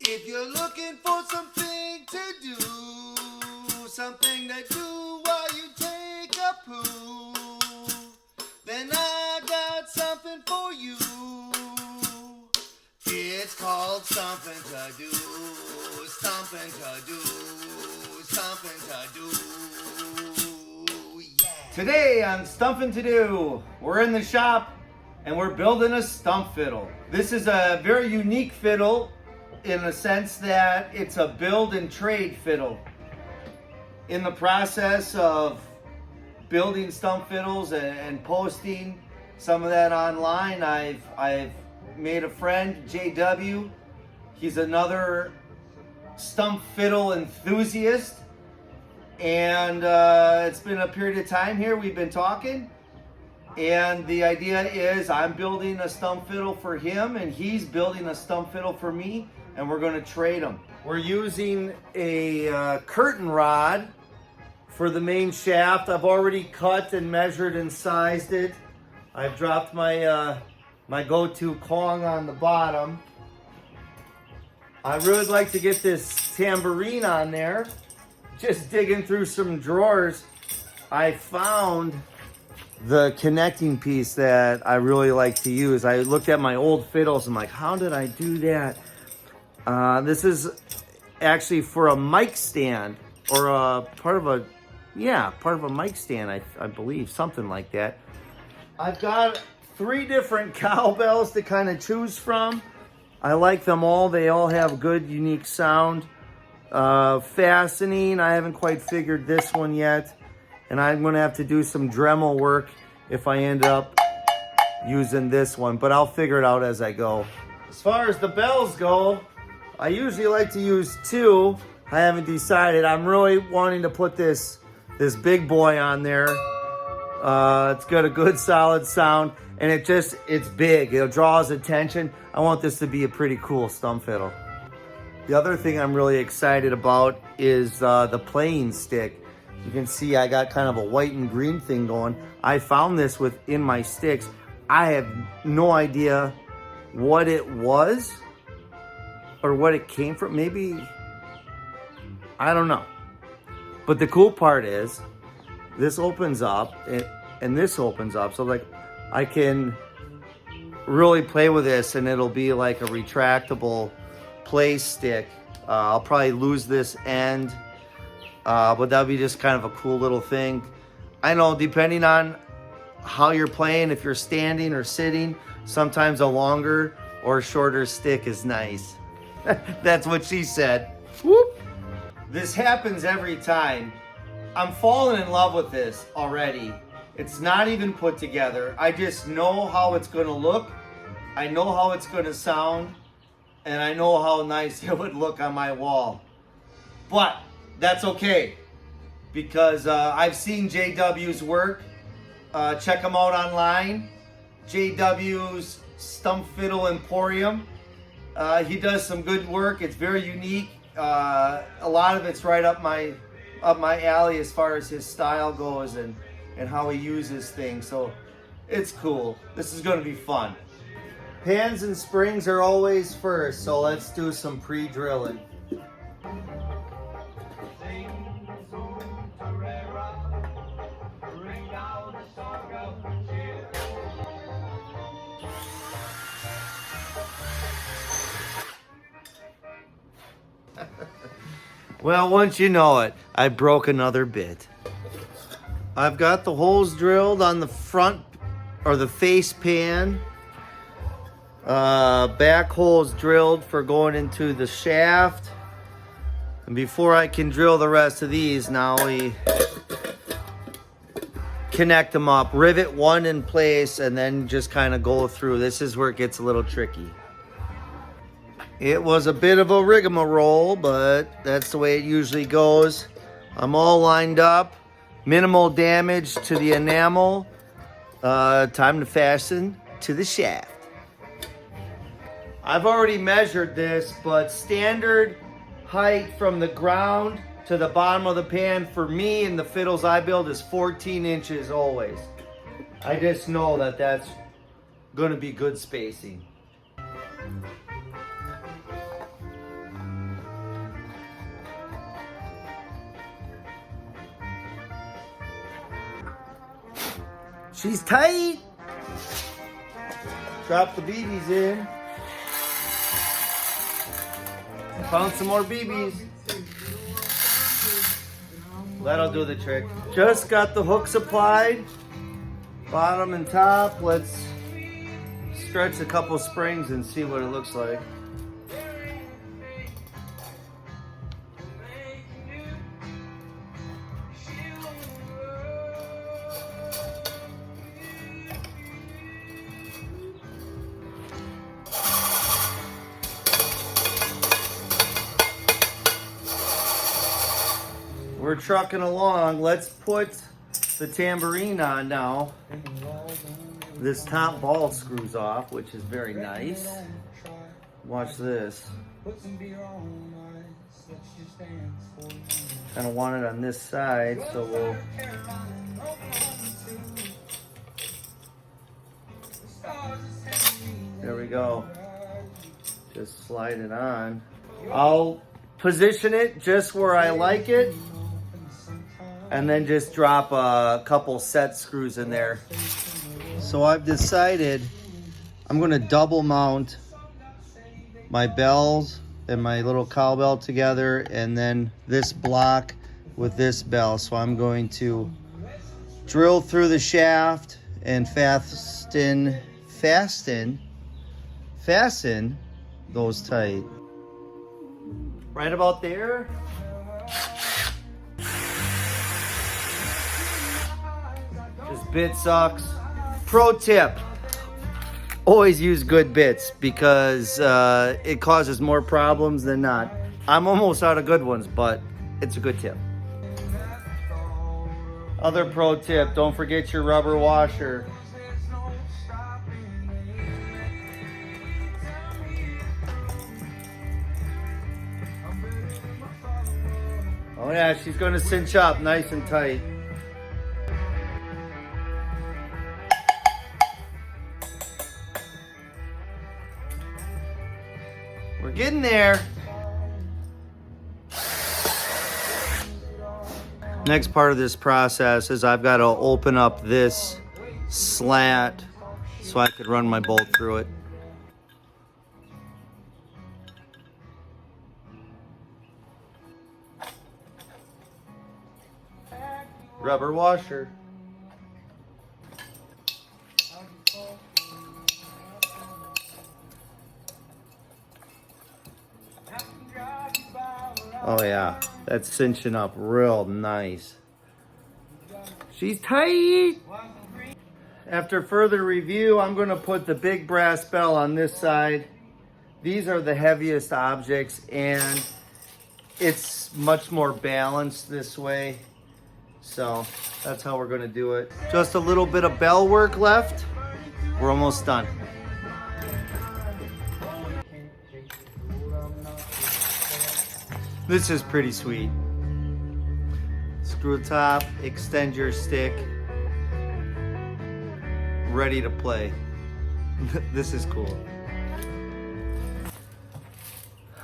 If you're looking for something to do, something to do while you take a poo, then I got something for you. It's called something to do, something to do, something to do, yeah. Today on Stumpfin' To Do, we're in the shop and we're building a Stumpf fiddle. This is a very unique fiddle in the sense that it's a build and trade fiddle. In the process of building Stumpf fiddles and posting some of that online, I've made a friend, JW. He's another Stumpf fiddle enthusiast, and it's been a period of time here. We've been talking, and the idea is I'm building a Stumpf fiddle for him, and he's building a Stumpf fiddle for me, and we're going to trade them. We're using a curtain rod for the main shaft. I've already cut and measured and sized it. I've dropped my my go-to Kong on the bottom. I really like to get this tambourine on there. Just digging through some drawers, I found the connecting piece that I really like to use. I looked at my old fiddles and I'm like, how did I do that? This is actually for a mic stand, or a part of a mic stand, I believe, something like that. I've got 3 different cowbells to kind of choose from. I like them all. They all have good, unique sound. Fastening, I haven't quite figured this one yet, and I'm going to have to do some Dremel work if I end up using this one, but I'll figure it out as I go. As far as the bells go, I usually like to use 2. I haven't decided. I'm really wanting to put this big boy on there. It's got a good solid sound, and it's big. It draws attention. I want this to be a pretty cool Stumpf fiddle. The other thing I'm really excited about is the playing stick. You can see I got kind of a white and green thing going. I found this within my sticks. I have no idea what it was or what it came from. Maybe, I don't know. But the cool part is this opens up and this opens up. So like I can really play with this, and it'll be like a retractable play stick. I'll probably lose this end, but that'll be just kind of a cool little thing. I know, depending on how you're playing, if you're standing or sitting, sometimes a longer or shorter stick is nice. That's what she said. Whoop. This happens every time. I'm falling in love with this already. It's not even put together. I just know how it's going to look. I know how it's going to sound. And I know how nice it would look on my wall. But that's okay, because I've seen JW's work. Check him out online. JW's Stumpf Fiddle Emporium. He does some good work. It's very unique. A lot of it's right up my alley as far as his style goes and how he uses things. So it's cool. This is going to be fun. Pans and springs are always first, so let's do some pre-drilling. Well, once you know it, I broke another bit. I've got the holes drilled on the front or the face pan. Back holes drilled for going into the shaft. And before I can drill the rest of these, now we connect them up, rivet one in place, and then just kind of go through. This is where it gets a little tricky. It was a bit of a rigmarole, but that's the way it usually goes. I'm all lined up. Minimal damage to the enamel. Time to fasten to the shaft. I've already measured this, but standard height from the ground to the bottom of the pan for me and the fiddles I build is 14 inches always. I just know that that's going to be good spacing. She's tight. Drop the BBs in. Found some more BBs. That'll do the trick. Just got the hooks applied. Bottom and top. Let's stretch a couple springs and see what it looks like. We're trucking along. Let's put the tambourine on now. This top ball screws off, which is very nice. Watch this. Kind of want it on this side, so we'll... There we go. Just slide it on. I'll position it just where I like it, and then just drop a couple set screws in there. So I've decided I'm gonna double mount my bells and my little cowbell together, and then this block with this bell. So I'm going to drill through the shaft and fasten those tight. Right about there. This bit sucks. Pro tip, always use good bits because it causes more problems than not. I'm almost out of good ones, but it's a good tip. Other pro tip, don't forget your rubber washer. Oh yeah, she's gonna cinch up nice and tight. We're getting there. Next part of this process is I've got to open up this slat so I could run my bolt through it. Rubber washer. Oh yeah, that's cinching up real nice. She's tight. After further review, I'm gonna put the big brass bell on this side. These are the heaviest objects and it's much more balanced this way. So that's how we're gonna do it. Just a little bit of bell work left. We're almost done. This is pretty sweet. Screw top, extend your stick. Ready to play. This is cool.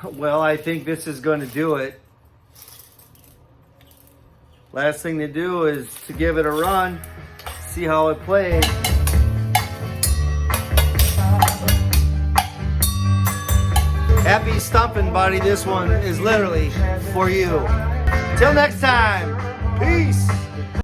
Well, I think this is gonna do it. Last thing to do is to give it a run, see how it plays. Happy stumping, buddy. This one is literally for you. Till next time, peace.